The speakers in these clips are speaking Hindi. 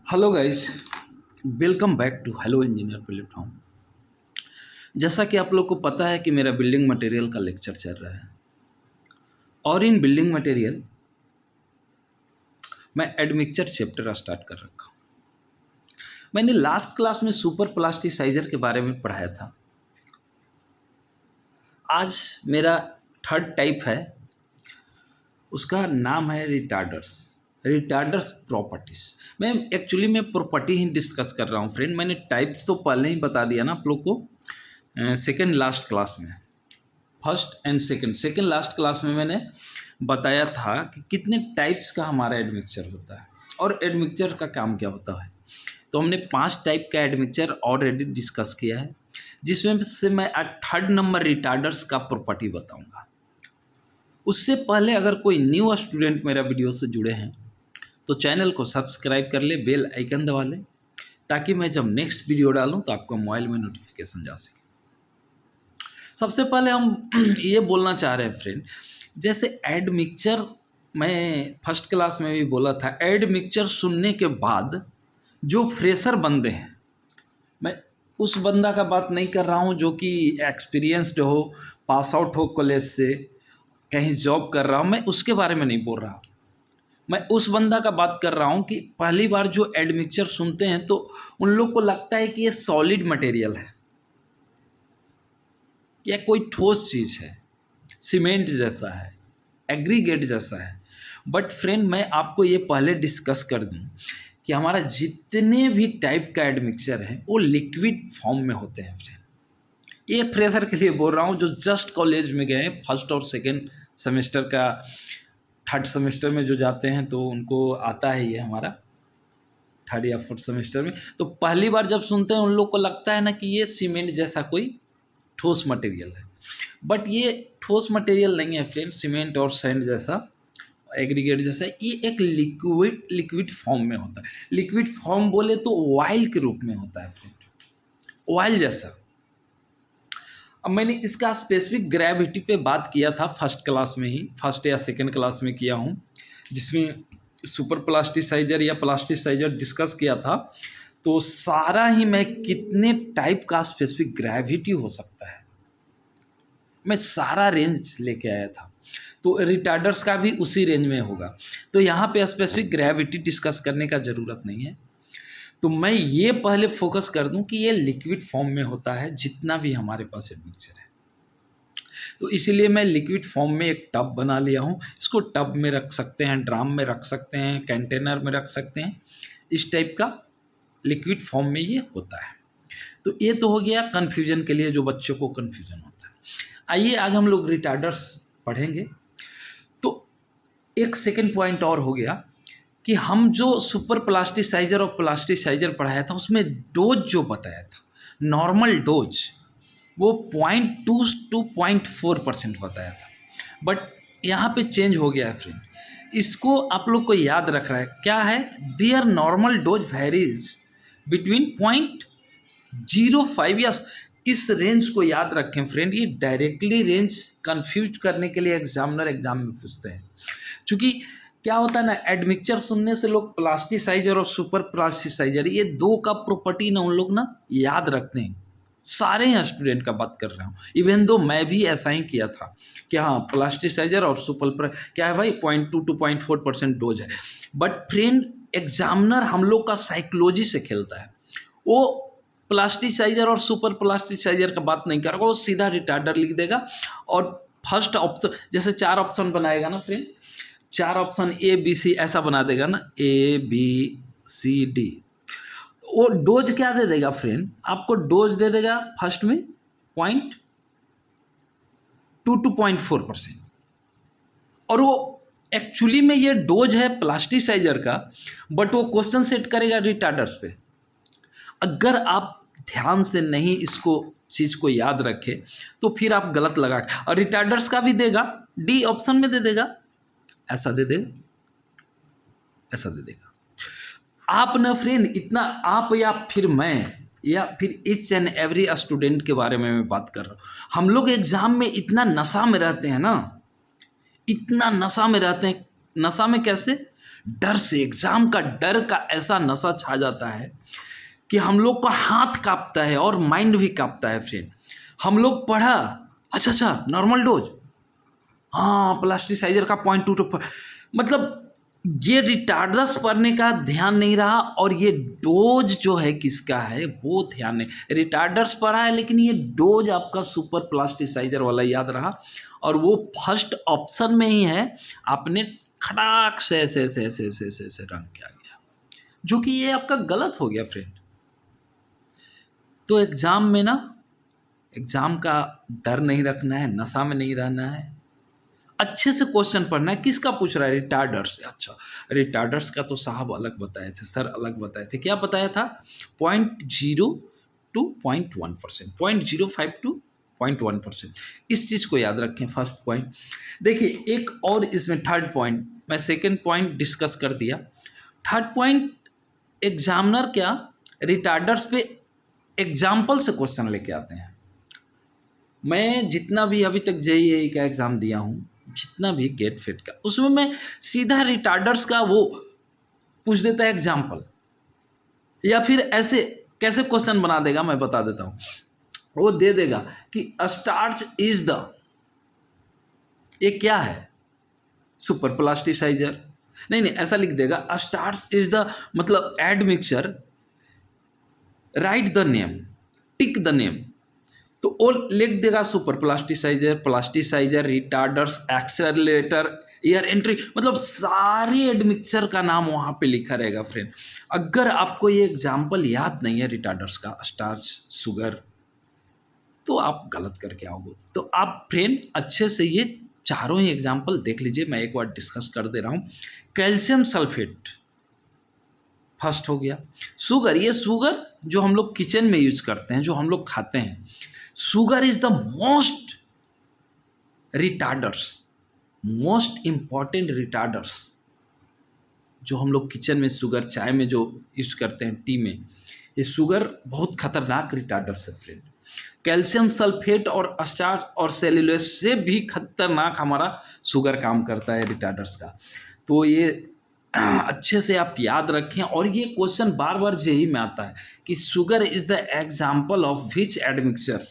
Hello guys, welcome back to hello engineer platform. जैसा कि आप लोग को पता है कि मेरा बिल्डिंग मटेरियल का लेक्चर चल रहा है और इन बिल्डिंग मटेरियल मैं एडमिक्सचर चैप्टर स्टार्ट कर रखा हूँ। मैंने लास्ट क्लास में सुपर प्लास्टिसाइजर के बारे में पढ़ाया था। आज मेरा थर्ड टाइप है, उसका नाम है रिटार्डर्स प्रॉपर्टीज़। मैं एक्चुअली प्रॉपर्टी ही डिस्कस कर रहा हूँ फ्रेंड। मैंने टाइप्स तो पहले ही बता दिया ना आप लोग को सेकेंड लास्ट क्लास में। First and second last class में मैंने बताया था कि कितने टाइप्स का हमारा एडमिक्सचर होता है और एडमिक्सचर का काम क्या होता है। तो हमने 5 टाइप का एडमिक्सचर ऑलरेडी डिस्कस किया है, जिसमें से मैं थर्ड नंबर रिटार्डर्स का प्रॉपर्टी बताऊंगा। उससे पहले अगर कोई न्यू स्टूडेंट मेरा वीडियो से जुड़े हैं तो चैनल को सब्सक्राइब कर ले, बेल आइकन दबा ले, ताकि मैं जब नेक्स्ट वीडियो डालूं तो आपको मोबाइल में नोटिफिकेशन जा सके। सबसे पहले हम ये बोलना चाह रहे हैं फ्रेंड, जैसे एडमिक्सचर मैं फर्स्ट क्लास में भी बोला था, एडमिक्सचर सुनने के बाद जो फ्रेशर बंदे हैं, मैं उस बंदा का बात नहीं कर रहा हूँ जो कि एक्सपीरियंस्ड हो, पास आउट हो कॉलेज से, कहीं जॉब कर रहा हूँ, मैं उसके बारे में नहीं बोल रहा। मैं उस बंदा का बात कर रहा हूँ कि पहली बार जो एडमिक्सचर सुनते हैं तो उन लोग को लगता है कि ये सॉलिड मटेरियल है या कोई ठोस चीज़ है, सीमेंट जैसा है, एग्रीगेट जैसा है। बट फ्रेंड, मैं आपको ये पहले डिस्कस कर दूं कि हमारा जितने भी टाइप का एडमिक्सचर है वो लिक्विड फॉर्म में होते हैं फ्रेंड। ये फ्रेशर के लिए बोल रहा हूँ जो जस्ट कॉलेज में गए, फर्स्ट और सेकेंड सेमेस्टर का, थर्ड सेमेस्टर में जो जाते हैं तो उनको आता है ये हमारा थर्ड या फोर्थ सेमेस्टर में। तो पहली बार जब सुनते हैं उन लोग को लगता है ना कि ये सीमेंट जैसा कोई ठोस मटेरियल है, बट ये ठोस मटेरियल नहीं है फ्रेंड। सीमेंट और सैंड जैसा, एग्रीगेट जैसा, ये एक लिक्विड फॉर्म में होता है। लिक्विड फॉर्म बोले तो ऑयल के रूप में होता है फ्रेंड, ऑयल जैसा। अब मैंने इसका स्पेसिफिक ग्रेविटी पे बात किया था फर्स्ट क्लास में ही, फर्स्ट या सेकेंड क्लास में किया हूँ, जिसमें सुपर प्लास्टिसाइजर या प्लास्टिसाइजर डिस्कस किया था। तो सारा ही मैं कितने टाइप का स्पेसिफिक ग्रेविटी हो सकता है, मैं सारा रेंज लेके आया था। तो रिटार्डर्स का भी उसी रेंज में होगा। तो यहाँ पे स्पेसिफिक ग्रेविटी डिस्कस करने का ज़रूरत नहीं है। तो मैं ये पहले फोकस कर दूं कि ये लिक्विड फॉर्म में होता है जितना भी हमारे पास एडमिक्सचर है। तो इसीलिए मैं लिक्विड फॉर्म में एक टब बना लिया हूँ। इसको टब में रख सकते हैं, ड्राम में रख सकते हैं, कंटेनर में रख सकते हैं। इस टाइप का लिक्विड फॉर्म में ये होता है। तो ये तो हो गया कन्फ्यूजन के लिए, जो बच्चों को कन्फ्यूजन होता है। आइए आज हम लोग रिटार्डर्स पढ़ेंगे। तो एक सेकेंड पॉइंट और हो गया कि हम जो सुपर प्लास्टिसाइजर और प्लास्टिसाइजर पढ़ाया था उसमें डोज जो बताया था, नॉर्मल डोज, वो 0.2 to 0.4% बताया था। बट यहाँ पे चेंज हो गया है फ्रेंड। इसको आप लोग को याद रख रहा है क्या है, there normal dose varies between 0.05 या इस रेंज को याद रखें फ्रेंड। ये डायरेक्टली रेंज कंफ्यूज करने के लिए एग्जामिनर एग्जाम में पूछते हैं। चूँकि क्या होता है ना, एडमिक्सचर सुनने से लोग प्लास्टिसाइजर और सुपर प्लास्टिसाइजर, ये दो का प्रॉपर्टी ना उन लोग ना याद रखते हैं। सारे ही स्टूडेंट का बात कर रहा हूँ, इवन दो मैं भी ऐसा ही किया था कि हाँ प्लास्टिसाइजर और सुपर क्या है भाई 0.2 to 0.4% डोज है। बट फ्रेंड, एग्जामिनर हम लोग का साइकोलॉजी से खेलता है। वो प्लास्टिसाइजर और सुपर प्लास्टिसाइजर का बात नहीं करेगा, वो सीधा रिटार्डर लिख देगा और फर्स्ट ऑप्शन, जैसे 4 ऑप्शन बनाएगा ना फ्रेंड, 4 ऑप्शन ABC ऐसा बना देगा ना, ABCD। वो डोज क्या दे देगा फ्रेंड, आपको डोज दे देगा फर्स्ट में 0.2 to 0.4%। और वो एक्चुअली में ये डोज है प्लास्टिसाइजर का, बट वो क्वेश्चन सेट करेगा रिटार्डर्स पे। अगर आप ध्यान से नहीं इसको चीज़ को याद रखे तो फिर आप गलत लगा। और रिटार्डर्स का भी देगा, D ऑप्शन में दे देगा, ऐसा दे देगा, ऐसा दे देगा। आप ना फ्रेंड इतना, आप या फिर मैं या फिर ईच एंड एवरी स्टूडेंट के बारे में मैं बात कर रहा हूँ। हम लोग एग्ज़ाम में इतना नशा में रहते हैं ना, इतना नशा में रहते हैं। नशा में कैसे, डर से, एग्ज़ाम का डर का ऐसा नशा छा जाता है कि हम लोग का हाथ काँपता है और माइंड भी काँपता है फ्रेंड। हम लोग पढ़ा, अच्छा नॉर्मल डोज, हाँ प्लास्टिसाइजर का 0.2 मतलब ये रिटार्डर्स पढ़ने का ध्यान नहीं रहा और ये डोज जो है किसका है वो ध्यान नहीं। रिटार्डर्स पढ़ा है लेकिन ये डोज आपका सुपर प्लास्टिसाइजर वाला याद रहा और वो फर्स्ट ऑप्शन में ही है, आपने खटाक से ऐसे रंग किया गया, जो कि ये आपका गलत हो गया फ्रेंड। तो एग्ज़ाम में ना, एग्ज़ाम का डर नहीं रखना है, नशा में नहीं रहना है, अच्छे से क्वेश्चन पढ़ना है। किसका पूछ रहा है? रिटार्डर्स से। अच्छा, रिटार्डर्स का तो साहब अलग बताए थे, सर अलग बताए थे। क्या बताया था? 0.0 टू 0.1%, 0.05 टू 0.1%। इस चीज़ को याद रखें, फर्स्ट पॉइंट। देखिए एक और इसमें थर्ड पॉइंट, मैं सेकेंड पॉइंट डिस्कस कर दिया। थर्ड पॉइंट, एग्जामिनर क्या रिटार्डर्स पे एग्जाम्पल से क्वेश्चन लेके आते हैं। मैं जितना भी अभी तक JEE का एग्ज़ाम दिया हूँ, जितना भी गेट फिट का, उसमें मैं सीधा रिटार्डर्स का वो पूछ देता है एग्जाम्पल, या फिर ऐसे कैसे क्वेश्चन बना देगा मैं बता देता हूँ। वो दे देगा कि स्टार्च इज द, ये क्या है? Super plasticiser. नहीं ऐसा लिख देगा, स्टार्च इज द मतलब admixture, write the name, tick the name. तो वो लिख देगा super plasticiser, retarders, accelerator, air entry, मतलब सारे एडमिक्सचर का नाम वहाँ पे लिखा रहेगा फ्रेंड। अगर आपको ये एग्जाम्पल याद नहीं है रिटार्डर्स का, स्टार्च, शुगर, तो आप गलत करके आओगे। तो आप फ्रेंड अच्छे से ये चारों ही एग्जाम्पल देख लीजिए, मैं एक बार डिस्कस कर दे रहा हूँ। कैल्शियम सल्फेट फर्स्ट हो गया। शुगर, ये शुगर जो हम लोग किचन में यूज करते हैं, जो हम लोग खाते हैं, sugar is the most retarders, most important retarders. जो हम लोग किचन में शुगर, चाय में जो यूज करते हैं, टी में, ये शुगर बहुत खतरनाक रिटार्डर्स है फ्रेंड। कैल्शियम सल्फेट और स्टार्च और सेल्यूलोज से भी खतरनाक हमारा शुगर काम करता है रिटार्डर्स का। तो ये अच्छे से आप याद रखें। और ये क्वेश्चन बार बार JEE में आता है कि sugar is the example of which admixture,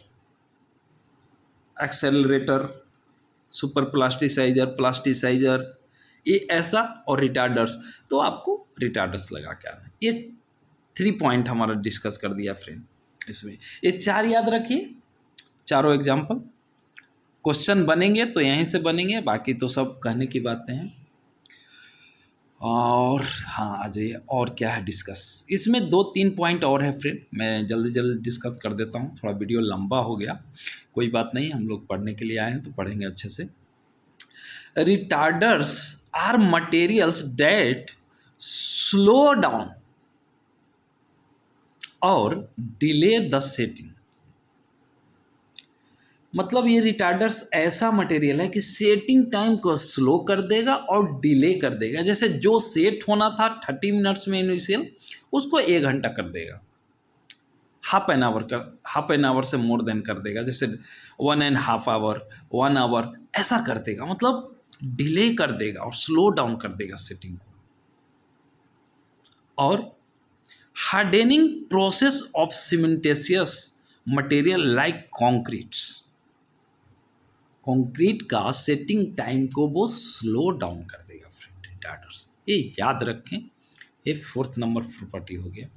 accelerator, super plasticizer, ये ऐसा, और रिटार्डर्स। तो आपको रिटार्डर्स लगा के आना है। ये 3 पॉइंट हमारा डिस्कस कर दिया फ्रेंड। इसमें ये 4 याद रखिए, चारों एग्जाम्पल। क्वेश्चन बनेंगे तो यहीं से बनेंगे, बाकी तो सब कहने की बातें हैं। और हाँ आ जाइए, और क्या है डिस्कस। इसमें 2-3 पॉइंट और है फ्रेंड, मैं जल्दी डिस्कस कर देता हूँ। थोड़ा वीडियो लंबा हो गया, कोई बात नहीं, हम लोग पढ़ने के लिए आए हैं तो पढ़ेंगे अच्छे से। Retarders are materials that slow down और डिले द सेटिंग। मतलब ये रिटार्डर्स ऐसा मटेरियल है कि सेटिंग टाइम को स्लो कर देगा और डिले कर देगा। जैसे जो सेट होना था 30 मिनट्स में इनिशियल, उसको 1 घंटा कर देगा, हाफ एन आवर से मोर देन कर देगा। जैसे 1.5 आवर, 1 आवर, ऐसा कर देगा, मतलब डिले कर देगा और स्लो डाउन कर देगा सेटिंग को। और hardening process of cementitious material like concretes, concrete का सेटिंग टाइम को वो स्लो डाउन कर देगा फ्रेंड रिटार्डर्स। ये याद रखें, ये 4th नंबर प्रॉपर्टी हो गया।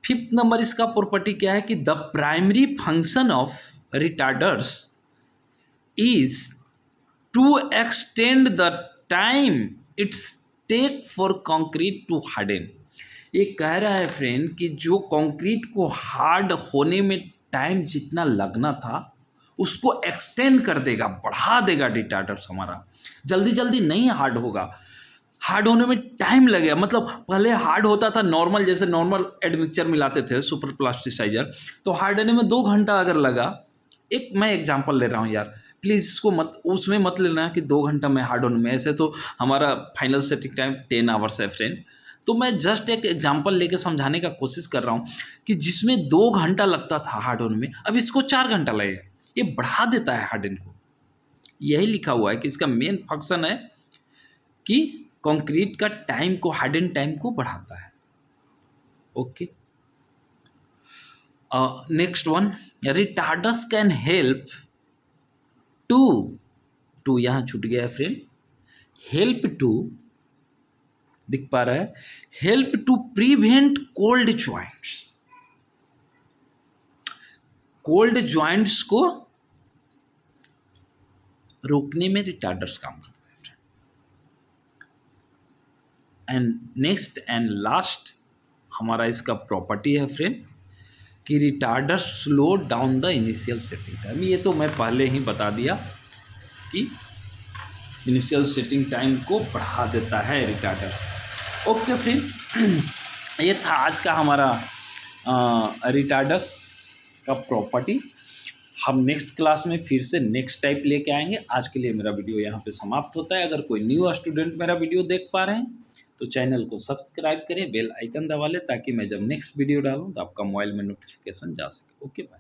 5th नंबर इसका प्रॉपर्टी क्या है कि the primary function of retarders is to extend the time it's take for concrete to harden. ये कह रहा है फ्रेंड कि जो कंक्रीट को हार्ड होने में टाइम जितना लगना था उसको एक्सटेंड कर देगा, बढ़ा देगा रिटार्डर्स हमारा। जल्दी नहीं हार्ड होगा, हार्ड होने में टाइम लगेगा। मतलब पहले हार्ड होता था नॉर्मल, जैसे नॉर्मल एडमिक्सचर मिलाते थे सुपर प्लास्टिसाइजर, तो हार्ड होने में 2 घंटा अगर लगा, एक मैं एग्जांपल ले रहा हूँ यार, प्लीज़ इसको उसमें मत लेना कि 2 घंटा में हार्ड होने में। ऐसे तो हमारा फाइनल सेटिंग टाइम 10 आवर्स है फ्रेंड। तो मैं जस्ट एक एग्जांपल लेके समझाने का कोशिश कर रहा हूँ कि जिसमें 2 घंटा लगता था हार्ड होने में, अब इसको 4 घंटा लगेगा। ये बढ़ा देता है हार्डन को। यही लिखा हुआ है कि इसका मेन फंक्शन है कि कंक्रीट का टाइम को, हार्डन टाइम को बढ़ाता है। Okay, next one, retarders can help to यहाँ छूट गया है फ्रेंड, हेल्प टू दिख पा रहा है, help to prevent cold joints. Cold joints को रोकने में रिटार्डर्स काम करते हैं। एंड नेक्स्ट एंड लास्ट हमारा इसका प्रॉपर्टी है फ्रेंड कि retarder slow down the initial setting time. ये तो मैं पहले ही बता दिया कि इनिशियल सेटिंग टाइम को बढ़ा देता है रिटार्डर्स। ओके फ्रेंड, ये था आज का हमारा रिटार्डर्स का प्रॉपर्टी। हम नेक्स्ट क्लास में फिर से नेक्स्ट टाइप लेके आएंगे। आज के लिए मेरा वीडियो यहाँ पे समाप्त होता है। अगर कोई न्यू स्टूडेंट मेरा वीडियो देख पा रहे हैं तो चैनल को सब्सक्राइब करें, बेल आइकन दबा लें ताकि मैं जब नेक्स्ट वीडियो डालूँ तो आपका मोबाइल में नोटिफिकेशन जा सके। Okay bye.